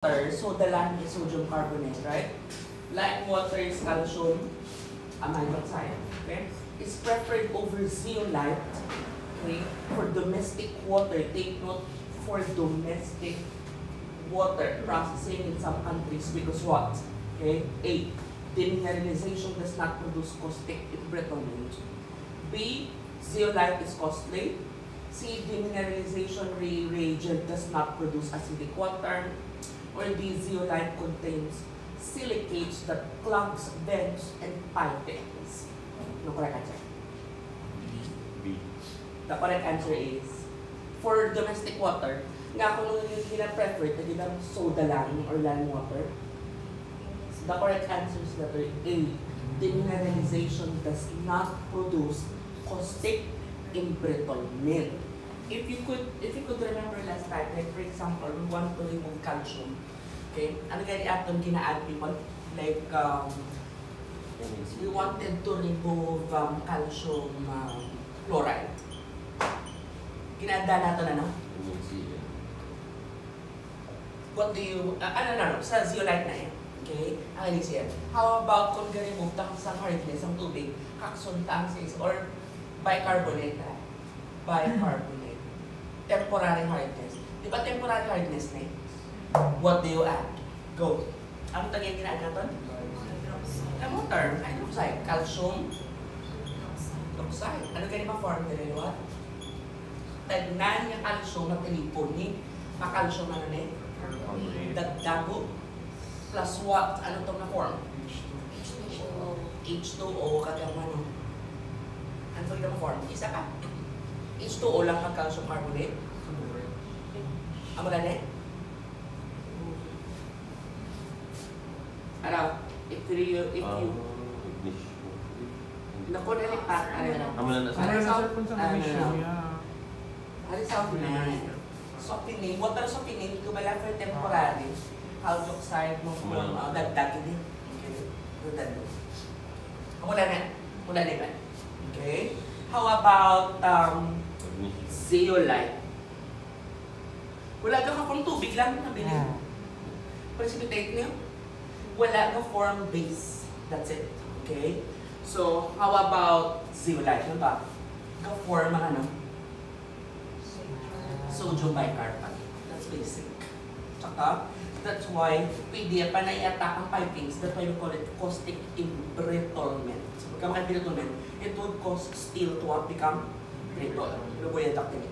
water, so the land is sodium carbonate, right? Like water is calcium hydroxide, okay? It's preferred over zeolite, okay? For domestic water, take note, for domestic water processing in some countries because what? Okay? A, demineralization does not produce caustic embrittlement. B, zeolite is costly. C, demineralization reagent does not produce acidic water. Or the zeolite contains silicates that clogs vents and pipings. No correct answer? B. The correct answer is, for domestic water, nga kung nila-prefer, hindi lang soda lang or lime water. The correct answer is letter A. Demineralization does not produce caustic embrittlement. If you could remember last time, like for example, we want to remove calcium. Okay? Ano kaya aton gina-add people? Like, we wanted to remove calcium chloride. Gina-add natin ano? What do you, sa zeolite na yan. Okay? Ang siya. How about kung ga-remove tang sa hardness, ang tubig, kaksun tang sis, or bicarbonate na? Bicarbonate. Temporary hardness. Di ba temporary hardness na eh? What do you add? Go. Ano tagay ginaan natin? Water, hydroxide, calcium, oxide. Ano ganyan ma-form nila what? Tagnan yung calcium na tinipon ni. Ma-calcium na rin eh. Dagdago. Plus what? Ano itong na-form? H2O kagang ano. Ano ito yung form? Isa ka. H2O lang ang calcium carbonate. Amo na eh? Ano? If you naku na lipat, Amo na nasa. Halisaw na. Softening. Water softening, ito ba lang for temporary? Hydroxide mo po, dagdag din. Okay. Amo na na. Mula na ba? Okay. How about zeolite? Wala ka kung tubig lang nabili. Precipitate niyo. Wala ka form base. That's it. Okay? So, how about zeolite? Ano ba? Ka-form ang ano? Sodium bicarbonate. That's basic. Tsaka, that's why pwede pa na i-attack ang pipings. That's why we call it caustic embrittlement. So, pagka maka-embrittlement, it would cause steel to become brittle. Pero po yung attack din.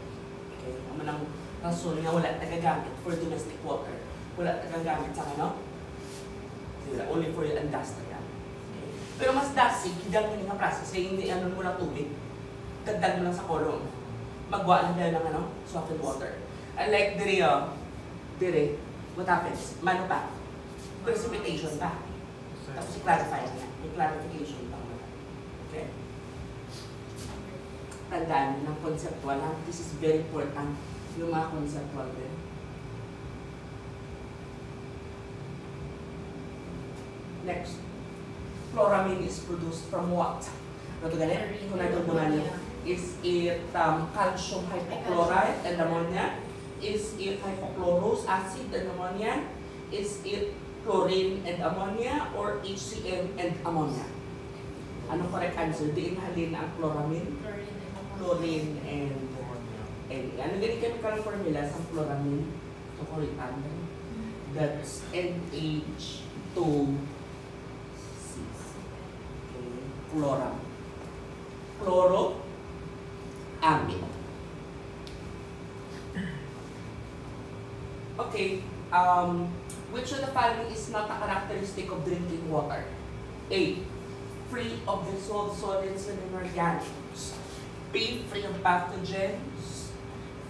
Okay? Ang manang rason nga wala nagagamit for domestic water. Wala nagagamit sa ano? Only for yung industrial. Okay? Pero mas dasig, hidang mo nga process. Hindi ano mo lang tubig. Dagdag mo lang sa kolong. Magwa lang dahil ng ano? Softened water. Unlike dire, what happens? Mano pa? Precipitation pa. Tapos i-clarify na. May clarification pa. Okay? Tandaan ng conceptual. This is very important. Yung mga conceptual din. Next. Chloramine is produced from what? Ito ganit? Kung natin is it calcium hypochlorite and ammonia? Is it hypochlorous acid and ammonia? Is it chlorine and ammonia? Or HCl and ammonia? Anong correct answer? Diin halin ang chloramine? Chlorine and ano ganit chemical formula sa chloramine? So, kuritan. That's NH2 chloram. Chloro amine. Okay, which of the following is not a characteristic of drinking water? A, free of dissolved solids and inorganics. B, free of pathogens.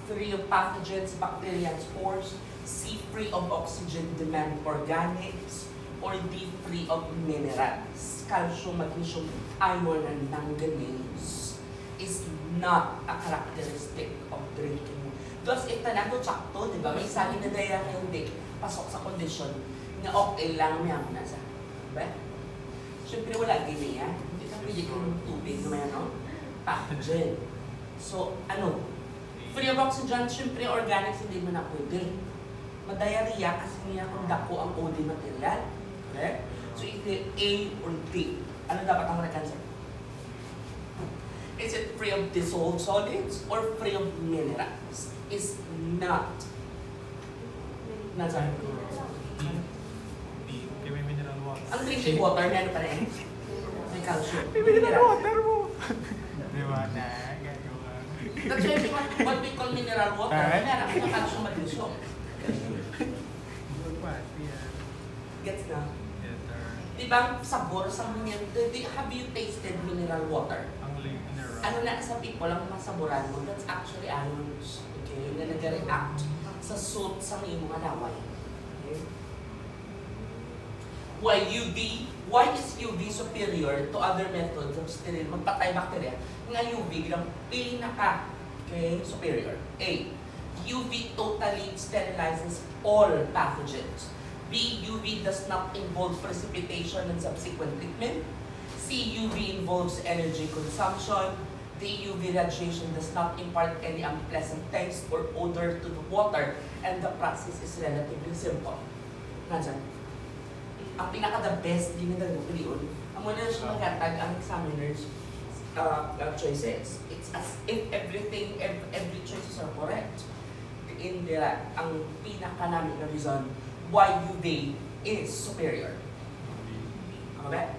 Free of pathogens, bacteria, and spores. C, free of oxygen demand organics. Or D, free of minerals. Calcium, magnesium, iron, and manganese is not a characteristic of drinking. Thus, if tanang to sakto, di ba? May sabi na daya na hindi pasok sa condition na okay lang may amo na sa. Diba? Siyempre wala din niya. Hindi ka pwede kong tubig na may ano? Pathogen. So, ano? Free of oxygen, siyempre organics hindi mo na pwede. Madiarrhea kasi niya kung dako ang OD material. Okay? So either A or D. Ano dapat ang correct answer? Is it free of dissolved solids or free of minerals? Is not. Nasaan? Give me mineral water. Ang drinking water, meron pa rin. May calcium. Mineral water mo! Diba na? Gagawa. That's why what we call mineral water. Meron ang calcium magnesium. Gets na? Yes, sir. Diba ang sabor sa mineral? Have you tasted mineral water? Ang mineral. Ano na sa people ang masaboran mo? That's actually ions. Okay? Na nag-react sa salt sa iyong mga laway. Okay? Why is UV superior to other methods of sterile magpatay bacteria? Nga UV bilang pinaka superior. A. UV totally sterilizes all pathogens. B. UV does not involve precipitation and subsequent treatment. C. UV involves energy consumption. D. UV radiation does not impart any unpleasant taste or odor to the water, and the process is relatively simple. Nandiyan. Ang pinaka-the best din na nagpiliyon, ang muna siya magatag ang examiner's choices. It's as if every choices are correct. In the, ang pinaka-namin na reason why UV is superior. Ano ba?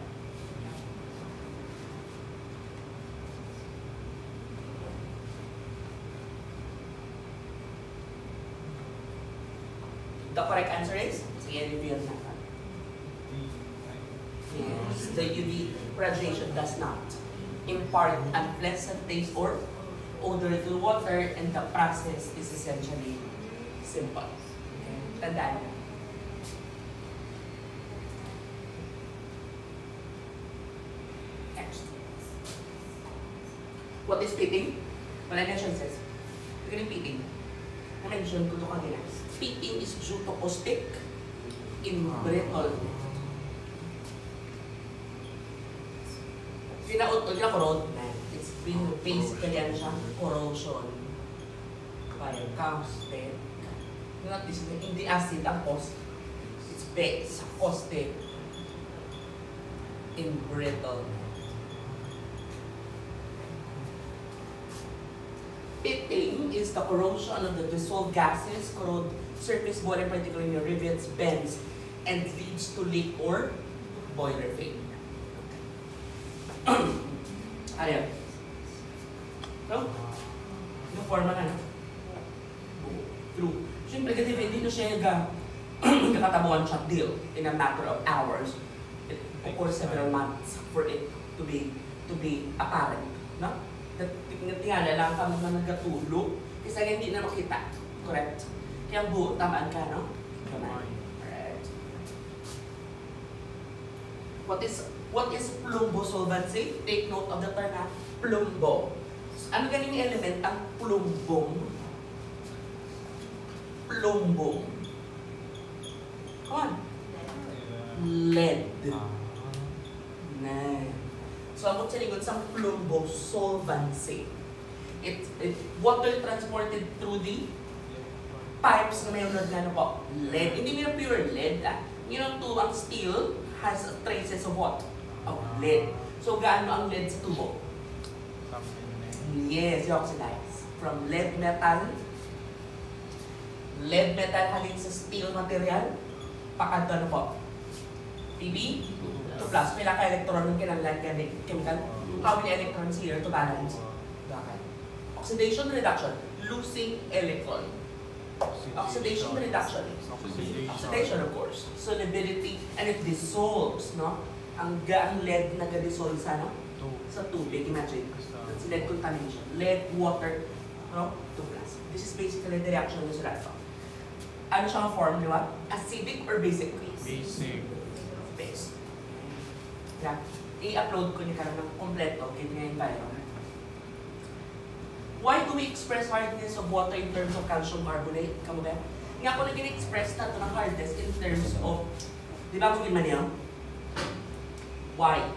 The correct answer is, sige, reveal natin. Yes, the UV radiation does not impart unpleasant taste or odor to water, and the process is essentially simple. Okay? Tandaan niyo. Next. What is pitting? Wala na siya says. Look at pitting. Na-mention ko ito kanina. Pitting is due to caustic in brittle. Corrode. It's been basically ano siya, corrosion by caustic. Not this, hindi acid ang cause. It's base, caustic in brittle. Pitting is the corrosion of the dissolved gases, corrode surface boiler, particularly rivets, bends, and leads to leak or boiler fade. Ayan. No? Yung forma na, no? True. Siyempre, kasi hindi na siya kakatabuhan siya deal in a matter of hours. It of course several months for it to be apparent. No? Tingala lang ka mga nagkatulog kasi hindi na makita. Correct? Kaya buo, tamaan ka, no? Tamaan. Alright. What is plumbo solvency? Take note of the term na plumbo. Ano ganing element ang plumbong? Plumbong. Come on. Lead. Na. So, abot sa likod sa plumbo solvency. Water transported through the pipes na may unod na po. Lead. Hindi mo pure lead. You know, ang steel has traces of what? Of lead. So, gaano ang lead sa tubo? Yes, you oxidize. From lead metal halin sa steel material, pakadto po? Pb? 2+. May naka-electron ng kinanglan chemical. How many electrons here to balance? Okay. Oxidation, reduction. Losing electron. Oxidation, reduction. Oxidation, of course. Solubility, and it dissolves, no? Ang lead nag-dissolve sa, no? Sa tubig, imagine. That's lead contamination. Lead, water, no? 2+. This is basically the reaction ng sulfur. Ano siyang form, di ba? Acidic or basic base? Basic. Base. Yeah. I-upload ko niya karoon ng kompleto, ganyan yung environment. Why do we express hardness of water in terms of calcium carbonate? Kamu ba? Nga ko na express na ito ng hardness in terms of, di ba kung man yan? Why?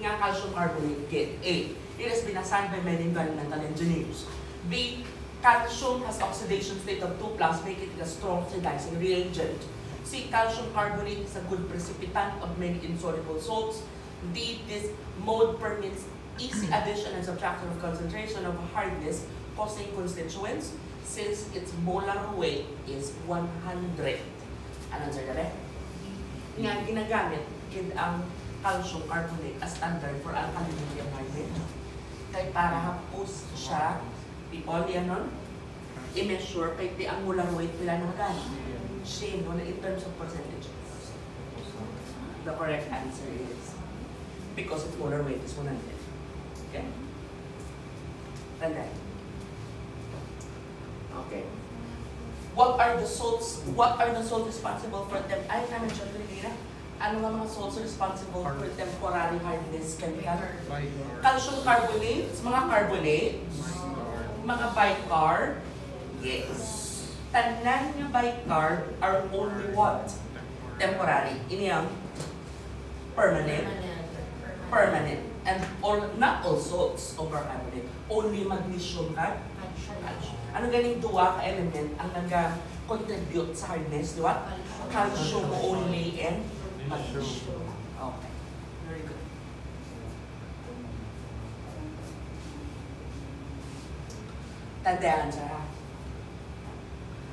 Nga calcium carbonate get A. It has been assigned by many environmental engineers. B. Calcium has oxidation state of 2+, making it a strong oxidizing reagent. C. Calcium carbonate is a good precipitant of many insoluble salts. D. This mode permits easy addition and subtraction of concentration of hardness, causing constituents, since its molar weight is 100. Ano answer ka ba? Nga ginagamit ang calcium carbonate as standard for alkalinity environment. Kaya para hapos siya, people, yan nun, i-measure kaya di ang molar weight pila ng gano'n. Shame, no, in terms of percentages. The correct answer is because its molar weight is 100. Okay? Tanda. Okay. What are the salts responsible for them? Ay, na-mention ko nila. Ano nga mga salts responsible for temporary hardness chemical? Calcium carbonates, mga carbonates, mga bicarb, yes. Tanan nga bicarb are only what? Temporary. Ini ang permanent. Permanent. And all, not all salts of bicarbonate. Only magnesium calcium. Ano ganing duwa ka element ang nag-contribute sa hardness, di ba? Calcium only and magnesium. Okay. Very good. Tandaan siya.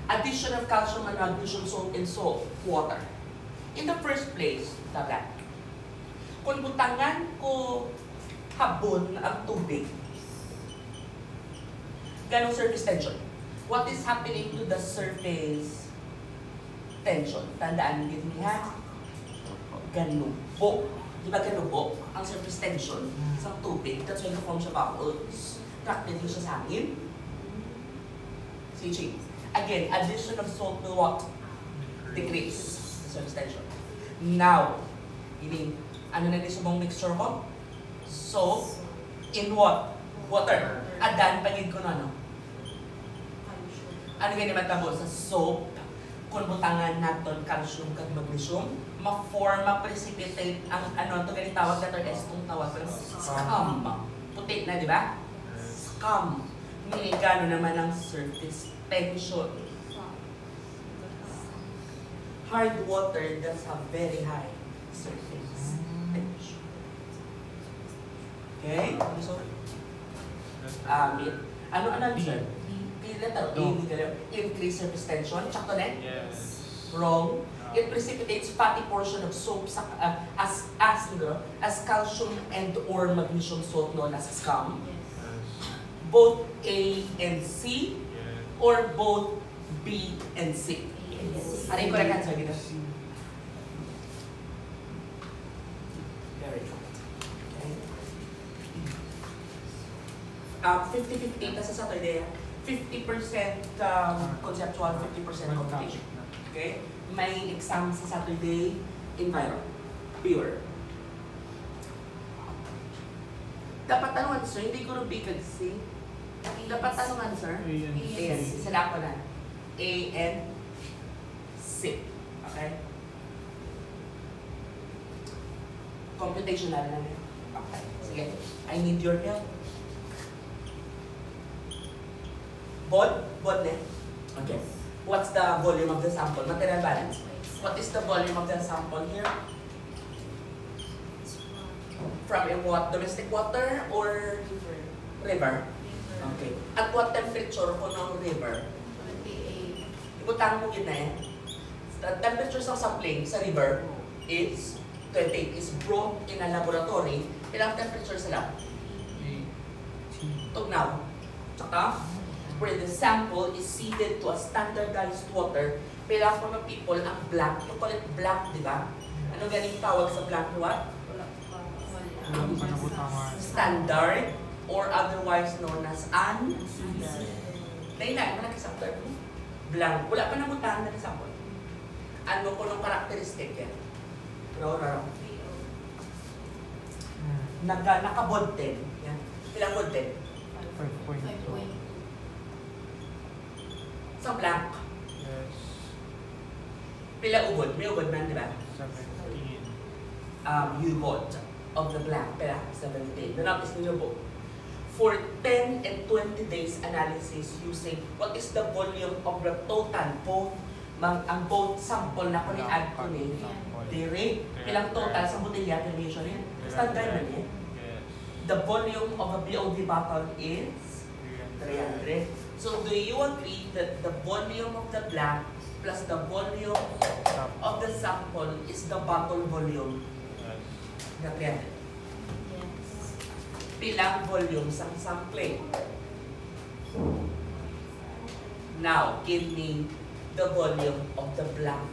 Addition of calcium and magnesium salt in salt water. In the first place, taga. Kung butangan ko habon ang tubig, ganong surface tension. What is happening to the surface tension? Tandaan din niya. Ganubo. Di ba ganubo? Ang surface tension sa tubig. That's why na-form siya bubbles. Attracted siya sa hangin. CG. Again, addition of salt will what? Decrease the surface tension. Now, ano na din sa mong mixture ko? Soap in what? Water. Adan, pagid ko na, no? Ano ganyan matabo sa soap? Kung butangan natin calcium at magnesium, ma-form, ma-precipitate ang ano, ito ganyan tawag na ito, itong tawag ko, scum. Puti na, di ba? Scum. May gano'n naman ang surface tension. Hard water does have very high surface tension. Okay? So, ano answer? Letter A, increase surface tension. Tsaka na? Yes. Wrong. It precipitates fatty portion of soap as calcium and or magnesium salt known as scum. Both A and C or both B and C. Ano yung correct answer dito? Very good. Okay. 50-50 kasi sa Saturday. 50% conceptual, 50% computation. Okay? May exam sa Saturday, enviro. Pure. Dapat tanungan, sir. Hindi ko B kag C. Dapat tanungan, sir. A and C. Sala ko na. A and C. Okay? Computational na. Okay. Sige. I need your help. Bod na. Okay. What's the volume of the sample? Material balance. What is the volume of the sample here? From a what? Domestic water or river? Okay. At what temperature po ng river? 28. Ibutang mo gina eh. The temperature sa sampling sa river is 28. Is brought in a laboratory. Ilang temperature sila? Tugnaw. Tsaka? Where the sample is seeded to a standardized water, pila for the people ang black. You call it black, di ba? Ano galing tawag sa black? What? Standard or otherwise known as Dahil na, ano nag-sample mo? Blank. Wala pa namutaan na sample. Ano ko nung karakteristik yan? Raw. Nakabod din. Yan. Ilang bod din? 5.2. Sa blank. Yes. Pila ubod? May ubod man, di ba? 17. U-bod of the blank. Pila? 17. The notice ninyo po. for 10 and 20 days analysis using what is the volume of the total both ang both sample na kung i-add ko ni dire ilang total sa botelya termination yan standard man yan. The volume of a BOD bottle is 300. So do you agree that the volume of the blank plus the volume of the sample is the bottle volume na 300? Pilang volume sa sampling? Now, give me the volume of the blank.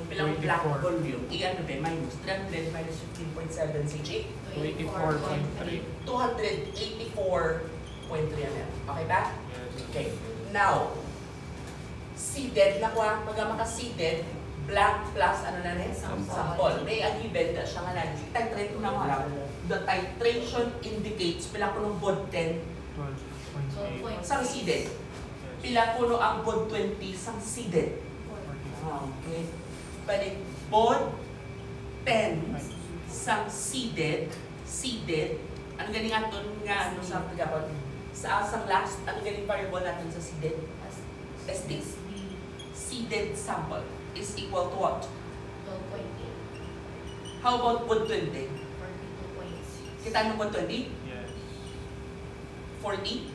Pilang blank volume? Iyan na ba? Minus 300 minus 15.7 cg? 24.3. 284.3 ml. Okay ba? Okay. Now, seeded, nakuha, pag maka-seeded, blank plus ano na rin? Sample. May given na siyang analysis. Titrate ko na mga. The titration indicates pila kuno bod 10 sang seeded. Pila kuno ang bod 20 sang seeded. Okay. Balik bod 10 sang seeded, ano ganing aton nga ano sa pagkapon sa asang last, ano ganing variable natin sa seeded? SD. Seeded sample is equal to what? 12.8. How about bod 20? Kita ano bod 20? Yes. 40?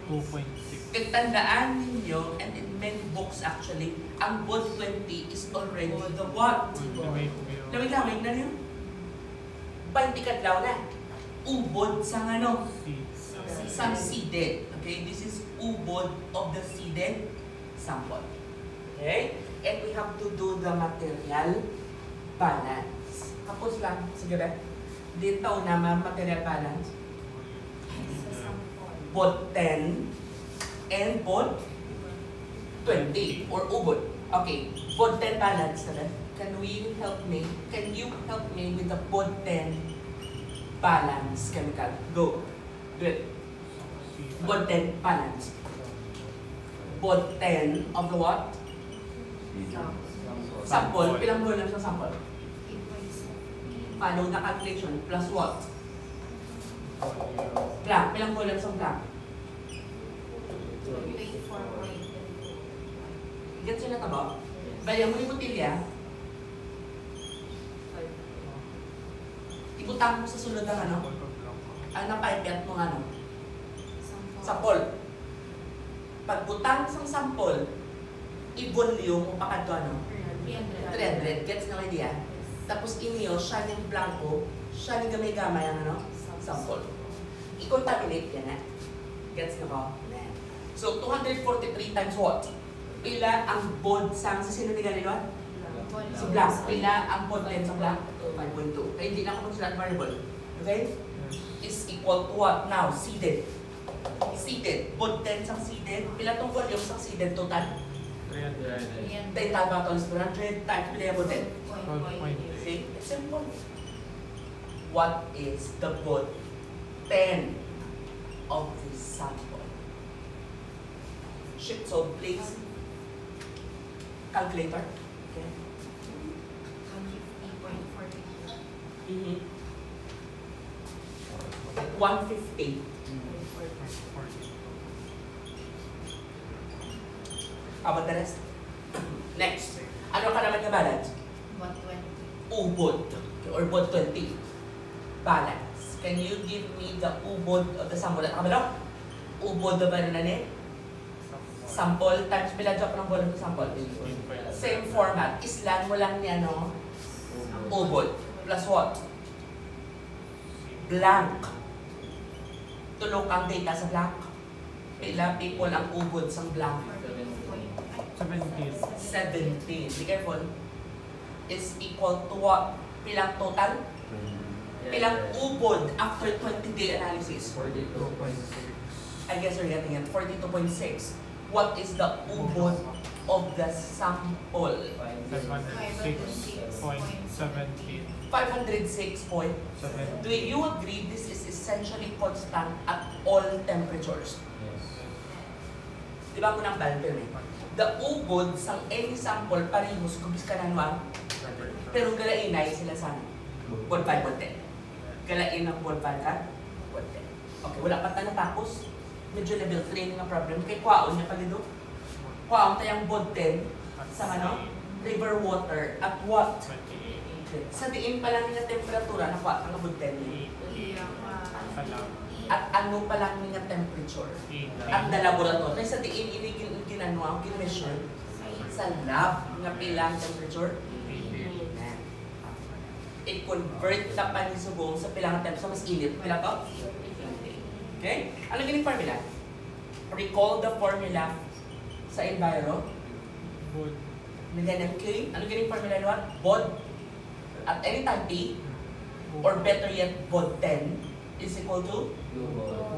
2.6. Tandaan ninyo, and in many books actually, ang bod 20 is already the what? Lawig-lawig na rin. 20 kadlaw na. Ubod sa ano? Sa seeded. Okay, this is ubod of the seeded sample. Okay? And we have to do the material balance. Kapos lang. Sige ba? Dito na material balance. Bod 10 and bod 20 or ubod. Okay, bod 10 balance na. Can you help me with the bod 10 balance chemical? Go. Do it. Bod 10 balance. Bod 10 of the what? Sample. Pilang volume sa sample? Follow the calculation plus what? Blank. Pilang volume sa blank? 24.8. Get sila tabo? Bayan mo yung botilya. Ibutang mo sa sulod ng ano? Ang napaipiat mo ano? Sample. Pagbutang sa sample, i-volume mo pa kadto ano? 300. Gets na idea? Tapos inyo, siya yung blanco, siya yung gamay-gamay ang ano? Sample. I-contaminate yan na. Gets na ko? So, 243 times what? Pila ang bod sa sino ni Galilon? Sa blank. Pila ang bod din sa blank? 5.2. Kaya hindi na ako magsulat variable. Okay? Is equal to what? Now, seeded. Seeded. Bod 10 sa seeded. Pila tong volume sa seeded total? 300. 10 bottles, 200 times pila yung bod 10. 12.8. See? It's simple. What is the bod 10 of this sample? Shift so please. Calculator. Okay. 150.42. 150. How about the rest? Next. Ano ka naman yung balance? 120. Ubod. Or bod 20. Balance. Can you give me the ubod of the sample? Ano ka ba? Ubod na ba na ni? Sample times pila job ng volume ng sample. Same format. Islan mo lang ni ano? Ubod. Plus what? Blank. Tulog ang data sa blank. Pila people ang ubod sa blank? 17. 17. Be careful. Is equal to what? Pilang total? Pilang ubod after 20-day analysis? 2.6. I guess you're getting it. 42.6. What is the ubod of the sample? 706.17. 506. Do you agree this is essentially constant at all temperatures? Di ba ko nang balper eh? The ubod sa any sample parehos kubis ka nanuang, pero galainay sila sa bod 5, bod 10. Galain ang bod 5 ka? Bod 10. Okay, wala pa tayo natapos. Medyo level 3 nga problem. Kay kwaon niya palido. Kwaon tayong bod 10 sa ano? River water at what? 28. Sa diin pa lang nga temperatura na kwa ang bod 10 niya. At ano pa lang nga temperature? At na laboratory. Kaya sa diin ini ginano, gin-measure sa lab nga pilang temperature. I-convert na pa ni subong sa pilang temperature. Mas init. Pila to? Okay? Ano gining formula? Recall the formula sa enviro. Good. Nagyan ng K. Ano gining formula naman? Bod at any time T, or better yet, bod 10 is equal to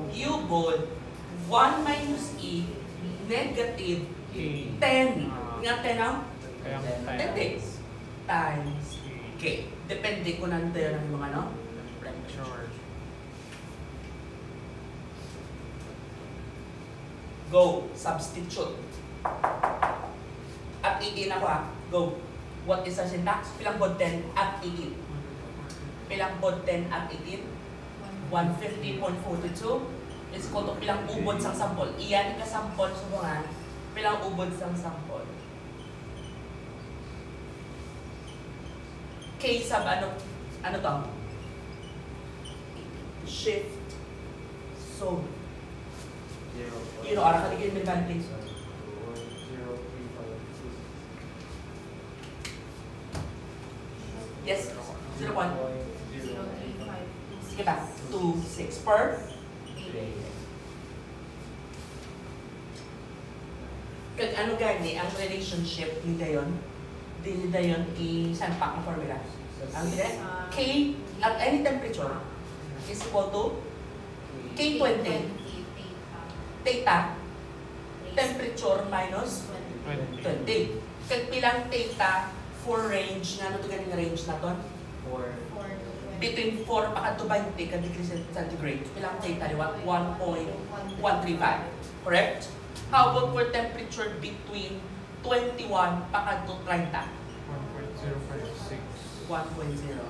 U bod 1 minus E negative 10. Nga 10 ang? Kaya 10 days times K. Depende kung nandiyan ang mga ano? Temperature. Go. Substitute. At 18 ako ah. Go. What is the syntax? Pilang bod 10 at 18? Pilang bod 10 at 18? 150.42 is equal to pilang ubod sang sampol. Iyan ka sampol subungan. Pilang ubod sang sampol. K sub ano to? Shift. So, ara ka digin may advantage. Yes, 0.035. 0.035. Sige ba? 2, 6 per. Kag ano gani ang relationship ni dayon? Di dayon i-sanpak ang formula. Ang dire? K at any temperature is equal to K20 theta temperature minus 20. 20. Kag pilang theta for range nga ano to ganing range naton? Between 4 pa to 20 ka degrees centigrade. Pilang theta liwat 1.135. Correct? How about for temperature between 21 pa to 30? 1.056. 1.0.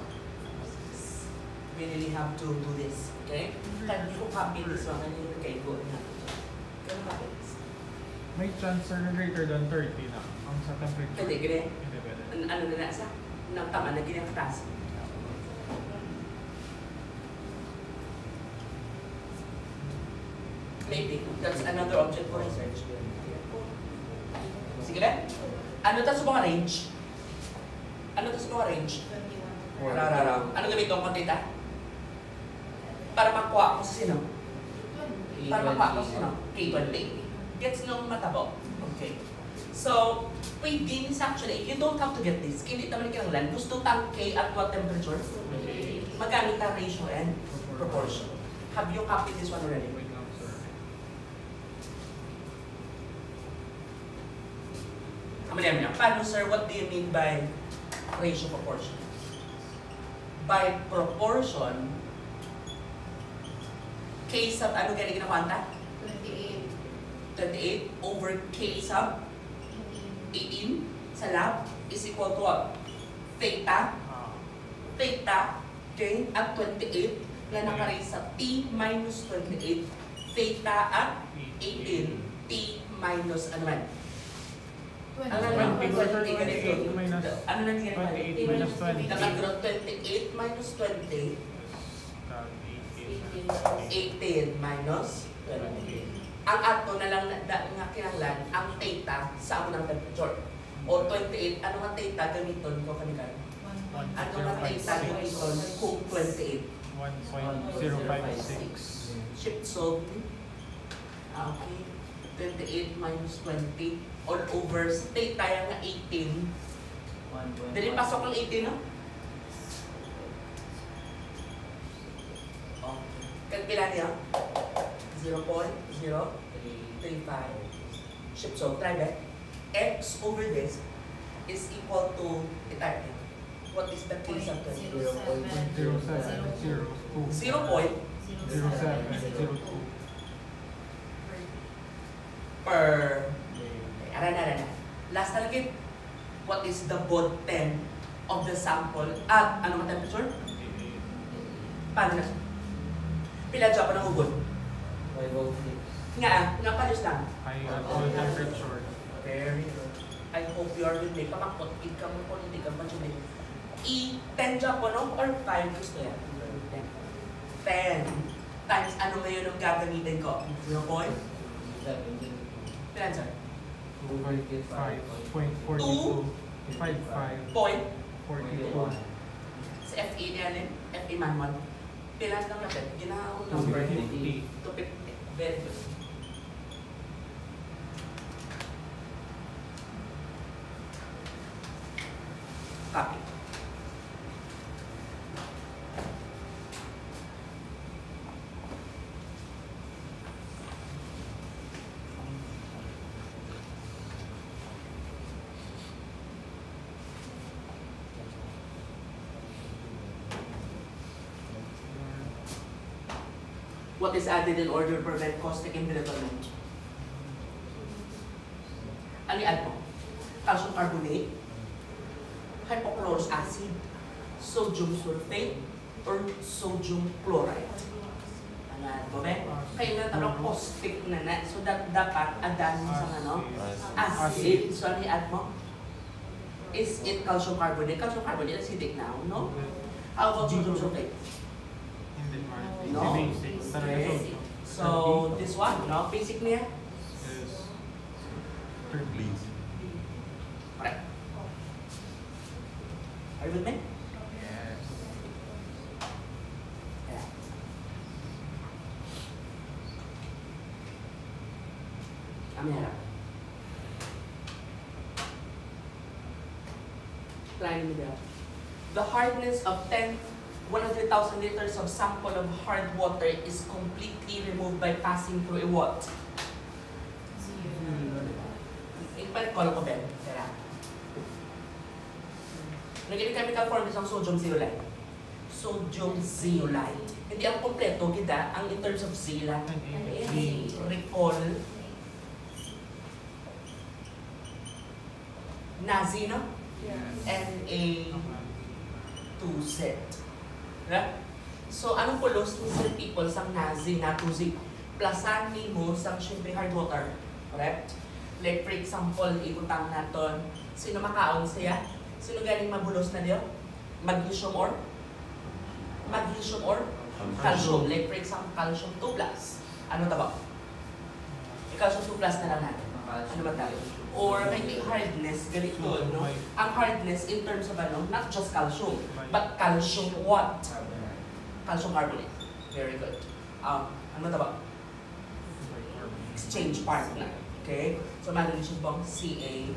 We really have to do this. Okay? Can you copy this one? Can you okay, go na. Can you copy this? May chance na greater than 30 na ang sa temperature. Pwede, gini. Hindi pwede. Ano na nasa? Nang tama na gini ang taas. Maybe. That's another object for research. Sige na. Ano ta sa mga range? Ano ta sa mga range? 21. Ano gamit tong kontita? Para makuha ko sa sino? Para makuha ko sa sino? K20. Gets nung matabo. Okay. So, wait, this actually, you don't have to get this. Hindi naman kinanglan. Gusto tang K at what temperature? Magamit ang ratio and proportion. Have you copied this one already? Wait lang, sir. Kamalihan niya. Paano, sir, what do you mean by ratio proportion? By proportion, K sub, ano ganyan ginakwanta? 28. 28 over K sub 18 sa lab is equal to what? Theta. Theta, okay, at 28 na naka-raise sa T minus 28. Theta at 18. T minus ano man? Ano na 28 ganito? minus Ano na ganito? 28 minus 20. Nakagro 28 minus 20. 18 minus 20. Ang ato na lang nga kinahanglan ang theta sa amo ng temperature. O 28, ano nga theta gamiton ko kanila? Ano nga theta gamiton kung 28? 1.056. Shift solve. Okay. 28 minus 20 all over sa theta yung nga 18. Dili pasok ang 18, no? Okay. Kagpila niya? 0.035. Shift solve. Try that. X over this is equal to ito. What is the case of 20? 0.0702. 0 point 0702. per. Ara na. Last na lagi. What is the bod 10 of the sample at ano ang temperature? Paano na? Pila dyan pa ng ubod? Nga palis lang. High at all temperature. Very good. I hope you are with me. Pamakot, ka mo po, hindi ka pa dyan. I-10 dyan po, no? Or 5 gusto yan? 10 times ano ngayon ang gagamitin ko? 0 point? Pilan, sir? 5.42. 55. Point? 42. Sa FE niya, FE manual. Pilan lang natin? Ginawang number. 250. 250. Very good. Copy. What is added in order to prevent caustic embrittlement? Ano i-add mo? Calcium carbonate, hypochlorous acid, sodium sulfate, or sodium chloride. Ano add mo, be? Kayo na tanong caustic na. So dapat add mo sa ano? Acid. So ano i-add mo? Is it calcium carbonate? Calcium carbonate, acidic now, no? How about sodium sulfate? Hindi man. No. Basic. Talaga Okay. so. So this one, no? Basic niya? Is Third bleed. Correct. Are you with me? yes. Yeah. Amira. Line me there. The hardness of 100,000 liters of sample of hard water is completely removed by passing through a what? Ipag-call ko, Ben. Tara. Naging chemical form ng sodium zeolite. Sodium zeolite. Hindi ang kompleto, gida, ang in terms of zeolite. Recall. Nazi, no? Na2Z. Right? So, anong pulos ni Sir People sang Nazi, Na2Z? Plasan ni mo sang syempre hard water. Correct? Like, for example, ibutang naton, sino makaon siya? Sino galing mabulos na diyo? Magnesium or? Magnesium or? Calcium. Like, for example, calcium 2+. Ano taba? Calcium 2+ na lang natin. Ano ba tayo? Or maybe hardness, ganito, no? Ang hardness in terms of ano, not just calcium, but calcium what? Calcium carbonate. Very good. Ano taba? Exchange partner. Okay? So, magnesium bomb, CaC.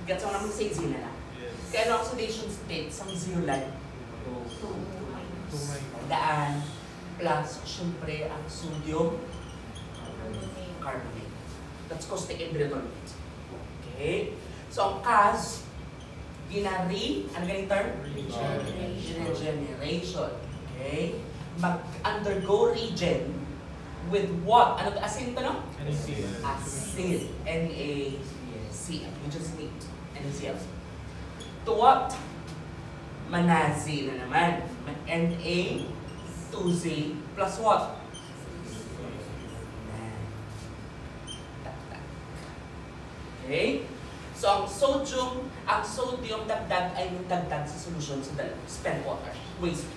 Gets mo naman CaC na lang. Kaya ano oxidation state sa zeolite? 2. Daan plus, syempre, ang sodium carbonate. That's caustic embrittlement. Okay? So, ang cause, ano ganyung term? Regeneration. Okay? Mag-undergo regen with what? Ano to? Acid to, no? Acid. NaCl. We just need NaCl. To what? Manazi na naman. Na2Z plus what? Okay? So, ang sodium dagdag ay yung dagdag sa solution sa spent water, waste.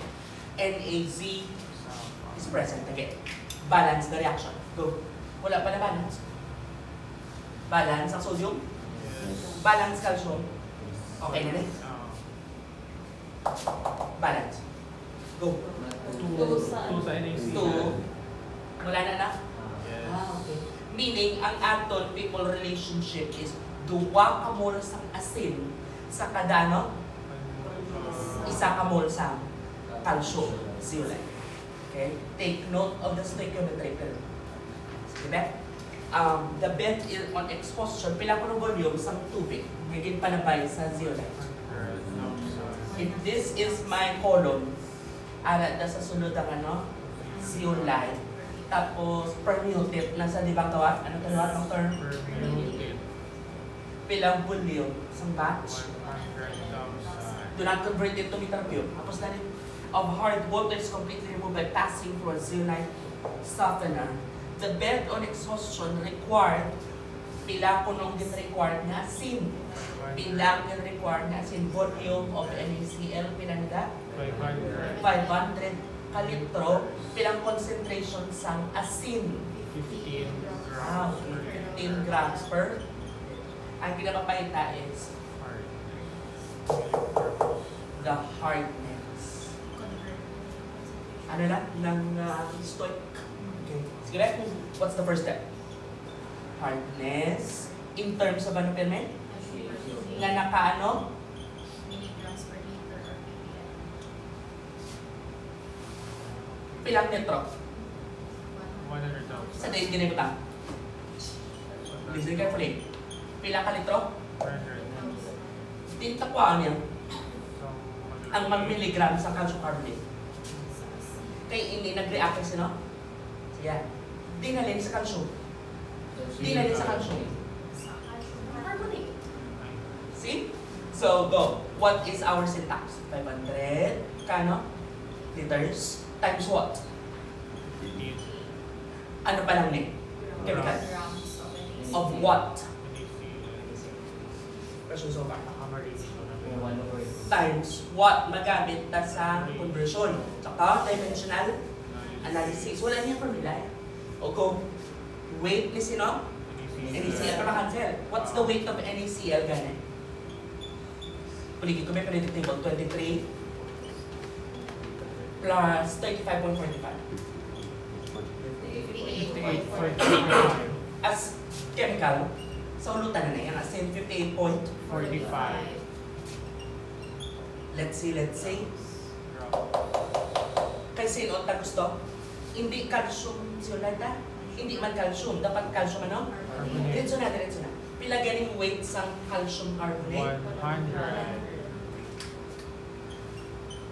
NaZ is present again. Balance the reaction. Go. Wala pa na balance. Balance ang sodium. Balance calcium. Okay na rin. Balance. Go. 2 sa NaC. 2. Wala na na? Yes. Okay. Meaning, ang atom-people relationship is duwa ka mol sa asin sa kada, no? Isa ka mol sa calcium zeolite. Okay? Take note of the stoichiometrical. Diba? The bed is on exposure. Pila ko ng volume sa tubig. Higit panabay sa zeolite. If this is my column, alat na sa sunod ang ano? Zeolite. Tapos, permutate. Nasa libang tawag? Ano tawag ng term? Pilang volume. Isang batch. Do not convert it to meter cube. Tapos na rin. of hard water is completely removed by passing through a zeolite softener. The bed on exhaustion required pila kunong din required nga asin. Pila din required nga asin. Volume of NaCl pila nila? 500. 500 kalitro. Pilang concentration sang asin? 15 Ah, grams per liter. 15 grams per. Ang pinapapahita is Hard. the hardness. Ano lang? Ng stoic. Okay. Sige ba? What's the first step? Hardness. In terms of ano pirmen? Nga nakaano? Milligrams per liter or ppm. Pilang nitro? 100,000. Sa date ginay butang. Listen carefully. Pila ka litro? 100. Tintakwaan niya So, ang mag-milligram sa calcium carbonate. Kaya hindi nag-react kasi, no? Siya. Dinalin sa calcium. Dinalin sa calcium. Sa calcium carbonate. See? So, go. What is our syntax? 500 kano? Liters times what? 15. Ano pa lang ni? Chemical. Grams of NaCl. Of what? NaCl. Question so far. Nakamarito na. Times what magamit na sa conversion. Tsaka dimensional analysis. Wala niya formula eh. O kung weight ni sino? NaCl pa cancel. What's the weight of NaCl ganun? Paligid ko may periodic table 23 plus 35.45. 58.45. As chemical, sa ulutan na yan, as in 58 point. 45. Let's see. Gram. Kay sino ta gusto? Hindi calcium zeolite. Hindi man calcium. Dapat calcium ano? Carbonate. Diretso na. Pila ganing weight sa calcium carbonate 100.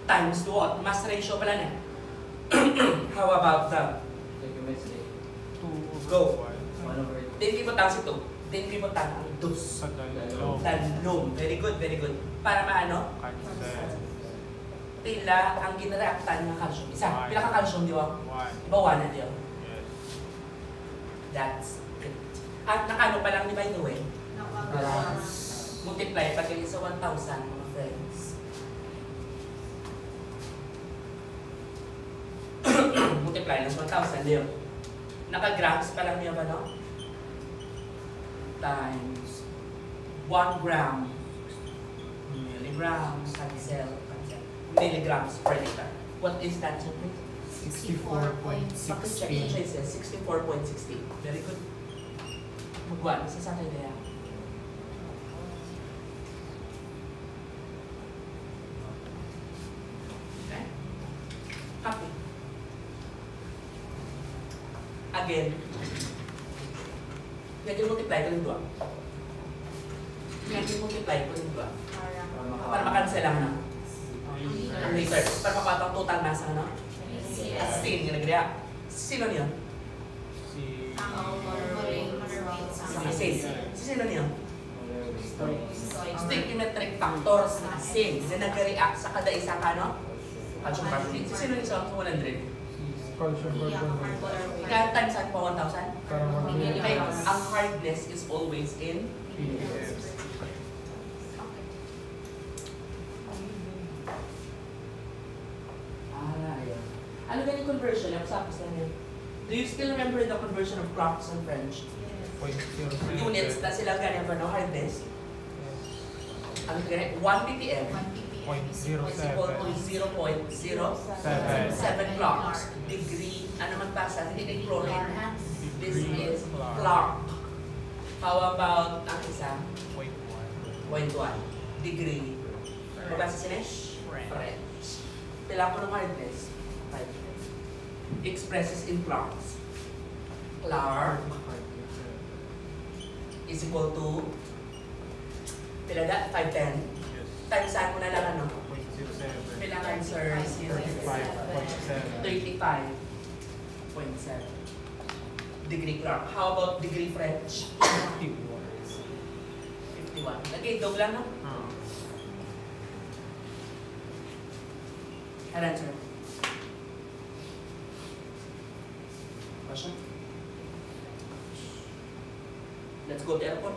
times to what? Mass ratio pala na. How about the 2 Go. over 1. din piputang ito? Din piputang ang dos. Sa dalawang. Talong. Very good. Para maano? Cancel. Pila ang ginreactan ng calcium. Isa. Pila ka calcium, di ba? 1. Iba 1 na di ba? Yes. That's it. At nakano pa lang ni by the way? Grams. Multiply pag kayo sa 1,000 mga friends. Multiply ng 1,000 di ba? Naka-grams pa lang niya ba no? Times 1 gram milligrams cancel milligrams per liter. What is that? Check yung 64.16. choices. 64.60. Very good. Magwan. Isa sa akin kaya. Okay? Copy. Again. Lagi multiply ko yung 2. Lagi multiply ko yung 2. Para makancel lang na. Ang liter. Para mapatang total masa ano? Asin yung nag-react. Sino niyo? Si... Sa asin. Sino niyo? Stoichiometric factors ng asin na nag-react sa kada isa ka, no? Calcium carbonate. Sino niyo sa 200? Calcium carbonate. Kaya times saan pa 1,000? Parang Okay, ang hardness is always in PDFs. ayan. Ano ganyung conversion? Yung sapos lang yun. Do you still remember the conversion of Crocs in French? 0.07. Units na sila ganyan pa, no? Hardness. Ano ganyan? 1 ppm is equal to 0.07 clocks. Degree, ano man pasa? Hindi na chlorine, ha? This is Clark. How about ang isa? 0.1 degree. Mabasa sinesh? French. Pila ko ng hardness? 5. Expresses in Clarks. Clark is equal to pila da? 510. Times saan mo na lang ano? 0.07. Pila answer? 35.7. 35.7 degree Clark. How about degree French? 51. Lagay, dog lang no? Head answer. Question? Let's go to airport.